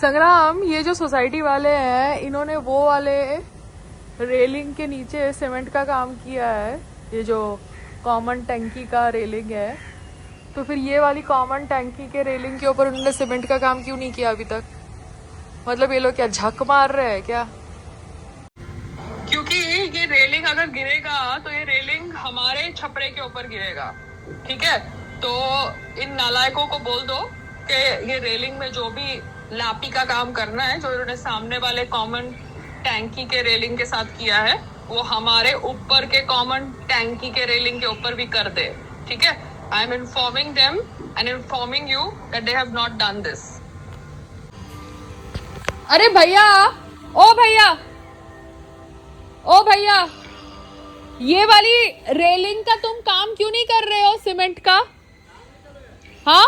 संग्राम, ये जो सोसाइटी वाले हैं इन्होंने वो वाले रेलिंग के नीचे सीमेंट का काम किया है, ये जो कॉमन टैंकी का रेलिंग है, तो फिर ये वाली कॉमन टैंकी के रेलिंग के ऊपर उन्होंने सीमेंट का काम क्यों नहीं किया अभी तक? मतलब ये लोग क्या झक मार रहे हैं क्या? क्योंकि ये रेलिंग अगर गिरेगा तो ये रेलिंग हमारे छपरे के ऊपर गिरेगा, ठीक है? तो इन नालायकों को बोल दो कि ये रेलिंग में जो भी लापी का काम करना है, जो इन्होंने सामने वाले कॉमन टैंकी के रेलिंग के साथ किया है, वो हमारे ऊपर के कॉमन टैंकी के रेलिंग के ऊपर भी कर दे, ठीक है? I am informing them and informing you that they have not done this. अरे भैया, ओ भैया, ओ भैया, ये वाली रेलिंग का तुम काम क्यों नहीं कर रहे हो सीमेंट का? हाँ,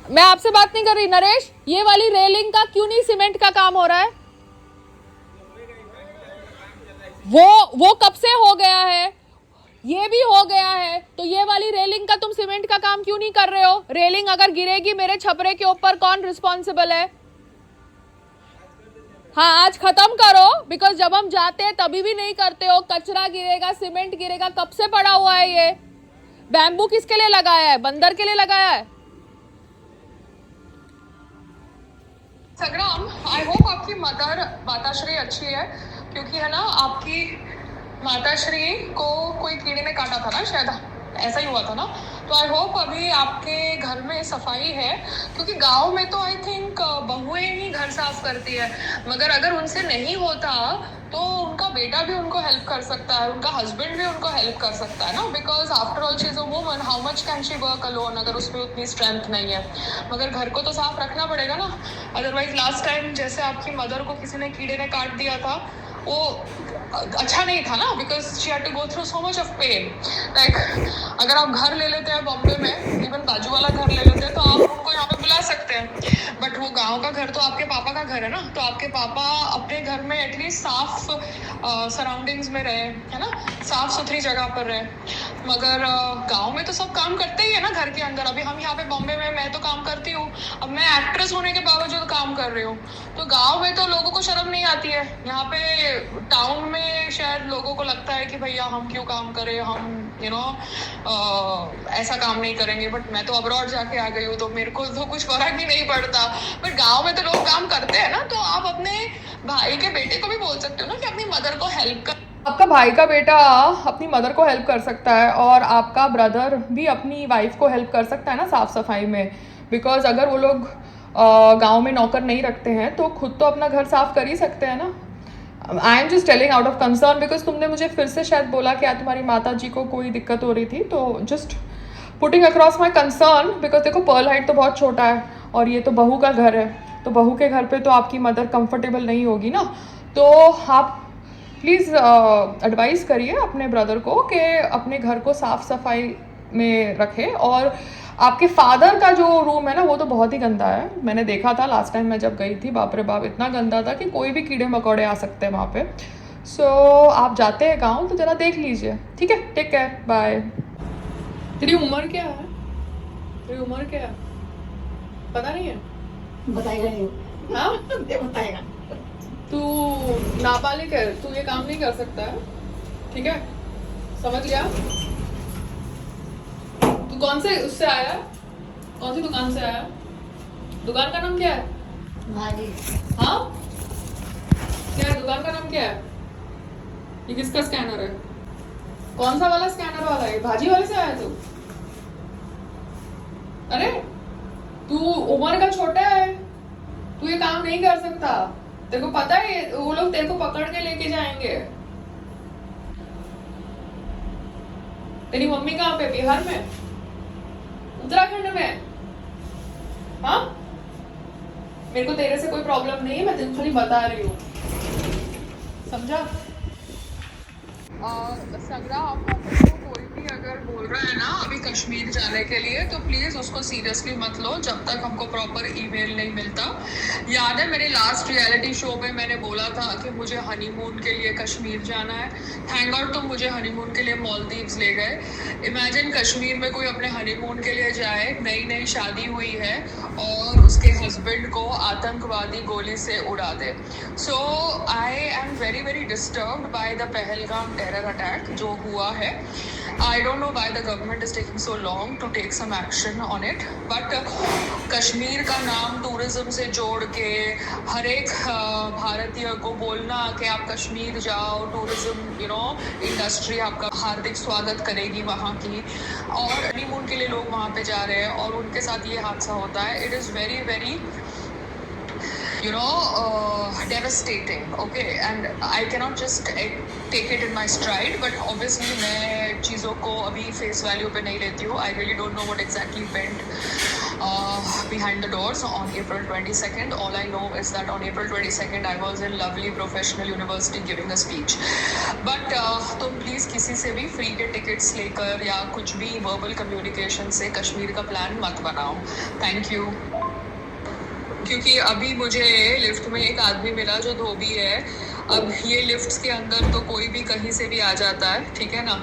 मैं आपसे बात नहीं कर रही नरेश, ये वाली रेलिंग का क्यों नहीं सीमेंट का काम हो रहा है? वो कब से हो गया है, ये भी हो गया है, तो ये वाली रेलिंग का तुम सीमेंट का काम क्यों नहीं कर रहे हो? रेलिंग अगर गिरेगी मेरे छपरे के ऊपर, कौन रिस्पॉन्सिबल है? हाँ, आज खत्म करो, बिकॉज जब हम जाते हैं तभी भी नहीं करते हो। कचरा गिरेगा, सीमेंट गिरेगा, कब से पड़ा हुआ है ये? बैम्बू किसके लिए लगाया है? बंदर के लिए लगाया है? संग्राम, आई होप आपकी मदर माताश्री अच्छी है, क्योंकि है ना, आपकी माताश्री को कोई कीड़े ने काटा था ना, शायद ऐसा ही हुआ था ना। तो आई होप अभी आपके घर में सफाई है, क्योंकि गांव में तो आई थिंक बहुएं ही घर साफ करती है, मगर अगर उनसे नहीं होता तो उनका बेटा भी उनको हेल्प कर सकता है, उनका हस्बैंड भी उनको हेल्प कर सकता है ना, because after all she is a woman, how much can she work alone अगर उसमें उतनी स्ट्रेंथ नहीं है। मगर घर को तो साफ रखना पड़ेगा ना, अदरवाइज लास्ट टाइम जैसे आपकी मदर को किसी ने कीड़े ने काट दिया था, वो अच्छा नहीं था ना, because she had to go through so much of pain. Like अगर आप घर ले लेते हैं बॉम्बे में, इवन बाजू वाला घर ले लेते हैं, तो आप उनको यहाँ पे बुला सकते हैं, बट वो गांव का घर तो आपके पापा का घर है ना, तो आपके पापा अपने घर में एटलीस्ट साफ सराउंडिंग्स में रहे, है ना, साफ सुथरी जगह पर रहे। मगर गांव में तो सब काम करते ही है ना घर के अंदर। अभी हम यहाँ पे बॉम्बे में, मैं तो काम करती हूँ, अब मैं एक्ट्रेस होने के बावजूद काम कर रही हूँ, तो गांव में तो लोगों को शर्म नहीं आती है। यहाँ पे टाउन में शायद लोगों को लगता है कि भैया हम क्यों काम करें, हम ऐसा काम नहीं करेंगे, बट मैं तो अब्रॉड जाके आ गई हूँ, तो मेरे को तो कुछ फर्क ही नहीं पड़ता। बट गांव में तो लोग काम करते हैं ना, तो आप अपने भाई के बेटे को भी बोल सकते हो ना कि अपनी मदर को हेल्प कर। आपका भाई का बेटा अपनी मदर को हेल्प कर सकता है, और आपका ब्रदर भी अपनी वाइफ को हेल्प कर सकता है ना साफ सफाई में, बिकॉज अगर वो लोग गांव में नौकर नहीं रखते हैं तो खुद तो अपना घर साफ कर ही सकते हैं ना। I am just telling out of concern, because तुमने मुझे फिर से शायद बोला कि तुम्हारी माता जी को कोई दिक्कत हो रही थी, तो just putting across my concern, because देखो पर्ल हाइट तो बहुत छोटा है और ये तो बहू का घर है, तो बहू के घर पे तो आपकी मदर कंफर्टेबल नहीं होगी ना। तो आप प्लीज़ एडवाइस करिए अपने ब्रदर को कि अपने घर को साफ सफाई में रखे। और आपके फादर का जो रूम है ना, वो तो बहुत ही गंदा है, मैंने देखा था लास्ट टाइम मैं जब गई थी, बाप रे बाप, इतना गंदा था कि कोई भी कीड़े मकोड़े आ सकते हैं वहाँ पे। सो आप जाते हैं गाँव तो ज़रा देख लीजिए, ठीक है? Take care, bye. तेरी उम्र क्या है? तेरी उम्र क्या है पता नहीं है? बताएगा नहीं। हाँ, बताएगा। तू नाबालिग है, तू ये काम नहीं कर सकता है, ठीक है? समझ गया? तू कौन से उससे आया? कौन सी दुकान से आया? दुकान का नाम क्या है? भाजी। हाँ, क्या है दुकान का नाम क्या है? ये किसका स्कैनर है? कौन सा वाला स्कैनर वाला है? भाजी वाले से आया तू? अरे तू उम्र का छोटा है, तू ये काम नहीं कर सकता, तेरे को पता है वो लोग तेरे को पकड़ के लेके जाएंगे। तेरी मम्मी कहाँ पे? बिहार में? उत्तराखंड में? हाँ, मेरे को तेरे से कोई प्रॉब्लम नहीं है, मैं तेरे को खाली बता रही हूँ, समझा? संग्राम, कोई भी अगर बोल रहा है ना अभी कश्मीर जाने के लिए, तो प्लीज उसको सीरियसली मत लो जब तक हमको प्रॉपर ईमेल नहीं मिलता। याद है मेरे लास्ट रियलिटी शो में मैंने बोला था कि मुझे हनीमून के लिए कश्मीर जाना है। थैंक गॉड तुम मुझे हनीमून के लिए मालदीव्स ले गए। इमेजिन कश्मीर में कोई अपने हनीमून के लिए जाए, नई नई शादी हुई है और उसके उसके हस्बैंड को आतंकवादी गोली से उड़ा दे. So I am very very disturbed by the Pahalgam terror attack जो हुआ है. I don't know why the government is taking so long to take some action on it, but Kashmir का नाम टूरिज्म से जोड़ के हर एक भारतीय को बोलना कि आप कश्मीर जाओ, टूरिज्म इंडस्ट्री आपका हार्दिक स्वागत करेगी वहाँ की, और हनीमून के लिए लोग वहाँ पे जा रहे हैं और उनके साथ ये हादसा होता है. It is very very devastating, okay, and I cannot just take it in my stride, but obviously मैं चीज़ों को अभी face value पे नहीं लेती हूँ. I really don't know what exactly went behind the doors on April 22nd. All I know is that on April 22nd I was in lovely professional university giving a speech. But तुम please किसी से भी free के tickets लेकर या कुछ भी verbal communication से कश्मीर का plan मत बनाओ. Thank you. क्योंकि अभी मुझे लिफ्ट में एक आदमी मिला जो धोबी है. अब ये लिफ्ट्स के अंदर तो कोई भी कहीं से भी आ जाता है, ठीक है ना.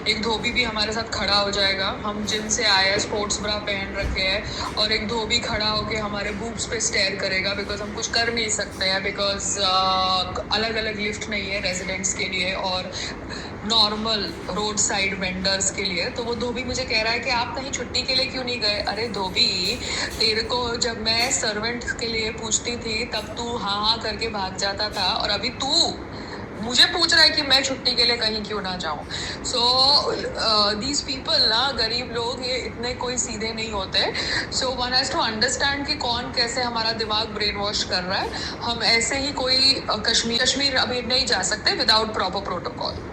एक धोबी भी हमारे साथ खड़ा हो जाएगा. हम जिम से आए हैं, स्पोर्ट्स ब्रा पहन रखे हैं, और एक धोबी खड़ा होके हमारे बूब्स पे स्टेयर करेगा बिकॉज हम कुछ कर नहीं सकते हैं, बिकॉज अलग अलग लिफ्ट नहीं है रेजिडेंट्स के लिए और नॉर्मल रोड साइड वेंडर्स के लिए. तो वो धोबी मुझे कह रहा है कि आप कहीं छुट्टी के लिए क्यों नहीं गए. अरे धोबी, तेरे को जब मैं सर्वेंट के लिए पूछती थी तब तू हाँ करके भाग जाता था, और अभी तू मुझे पूछ रहा है कि मैं छुट्टी के लिए कहीं क्यों ना जाऊं. सो दीज पीपल ना, गरीब लोग, ये इतने कोई सीधे नहीं होते. So one has to understand कि कौन कैसे हमारा दिमाग ब्रेन वॉश कर रहा है. हम ऐसे ही कोई कश्मीर अभी नहीं जा सकते विदाउट प्रॉपर प्रोटोकॉल,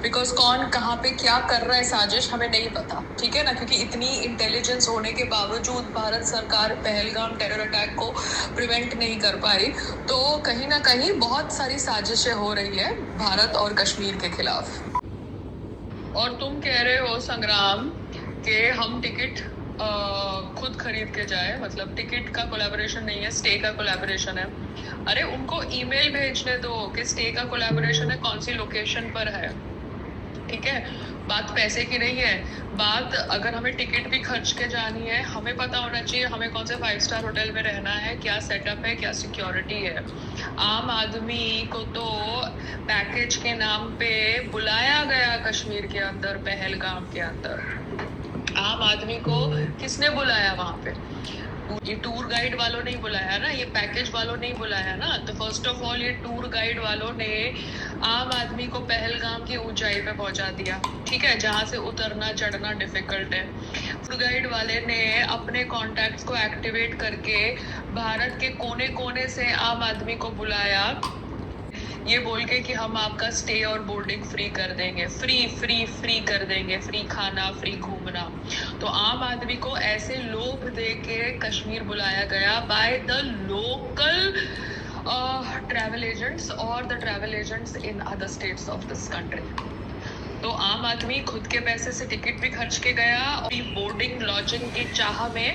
बिकॉज कौन कहाँ पे क्या कर रहा है साजिश हमें नहीं पता, ठीक है ना. क्योंकि इतनी इंटेलिजेंस होने के बावजूद भारत सरकार पहलगाम टेरर अटैक को प्रिवेंट नहीं कर पाई. तो कहीं ना कहीं बहुत सारी साजिशें हो रही है भारत और कश्मीर के खिलाफ. और तुम कह रहे हो संग्राम कि हम टिकट खुद खरीद के जाए, मतलब टिकट का कोलैबोरेशन नहीं है, स्टे का कोलैबोरेशन है. अरे उनको ईमेल भेजने दो कि स्टे का कोलैबोरेशन है, कौन सी लोकेशन पर है, ठीक है. बात पैसे की नहीं है. बात अगर हमें टिकट भी खर्च के जानी है, हमें पता होना चाहिए हमें कौन से 5 स्टार होटल में रहना है, क्या सेटअप है, क्या सिक्योरिटी है. आम आदमी को तो पैकेज के नाम पे बुलाया गया कश्मीर के अंदर, पहलगाम के अंदर. आम आदमी को किसने बुलाया वहां पे? ये टूर गाइड वालों ने बुलाया ना, ये पैकेज वालों ने बुलाया ना. तो फर्स्ट ऑफ ऑल ये टूर गाइड वालों ने आम आदमी को पहलगाम की ऊंचाई पे पहुंचा दिया, ठीक है, जहां से उतरना चढ़ना डिफिकल्ट है. टूर गाइड वाले ने अपने कॉन्टैक्ट्स को एक्टिवेट करके भारत के कोने कोने से आम आदमी को बुलाया, ये बोल के कि हम आपका स्टे और बोर्डिंग फ्री कर देंगे, फ्री कर देंगे, फ्री खाना, फ्री घूमना. तो आम आदमी को ऐसे लोभ दे के कश्मीर बुलाया गया by the local travel agents और the travel agents in other states of this country. तो आम आदमी खुद के पैसे से टिकट भी खर्च के गया और बोर्डिंग लॉजिंग की चाह में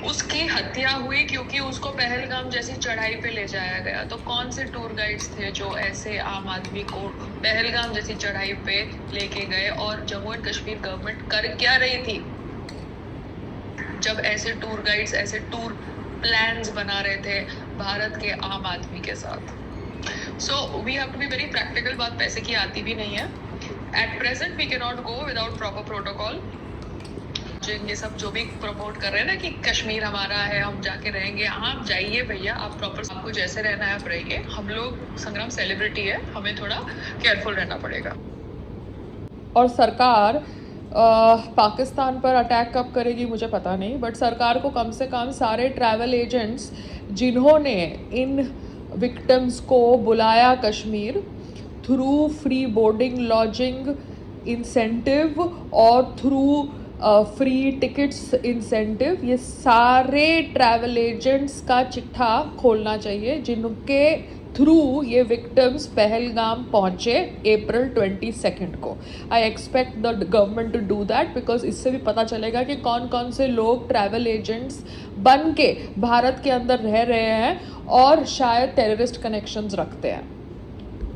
उसकी हत्या हुई, क्योंकि उसको पहलगाम जैसी चढ़ाई पे ले जाया गया. तो कौन से टूर गाइड्स थे जो ऐसे आम आदमी को पहलगाम जैसी चढ़ाई पे लेके गए, और जम्मू एंड कश्मीर गवर्नमेंट कर क्या रही थी जब ऐसे टूर गाइड्स, ऐसे टूर प्लान्स बना रहे थे भारत के आम आदमी के साथ. So we have to be very practical. बात पैसे की आती भी नहीं है. At present we can not go without proper protocol. ये सब जो भी प्रमोट कर रहे हैं ना कि कश्मीर हमारा है, हम जाके रहेंगे, आप जाइए भैया, आप प्रॉपर, आपको जैसे रहना है आप रहिए. हम लोग संग्राम सेलिब्रिटी है, हमें थोड़ा केयरफुल रहना पड़ेगा. और सरकार पाकिस्तान पर अटैक कब करेगी मुझे पता नहीं, बट सरकार को कम से कम सारे ट्रैवल एजेंट्स जिन्होंने इन विक्टिम्स को बुलाया Kashmir through free boarding lodging incentive और थ्रू फ्री टिकट्स इंसेंटिव, ये सारे ट्रैवल एजेंट्स का चिट्ठा खोलना चाहिए जिनके थ्रू ये विक्टिम्स पहलगाम पहुंचे अप्रैल 22 को. I expect the government to do that, because इससे भी पता चलेगा कि कौन कौन से लोग ट्रैवल एजेंट्स बन के भारत के अंदर रह रहे हैं और शायद टेररिस्ट कनेक्शंस रखते हैं.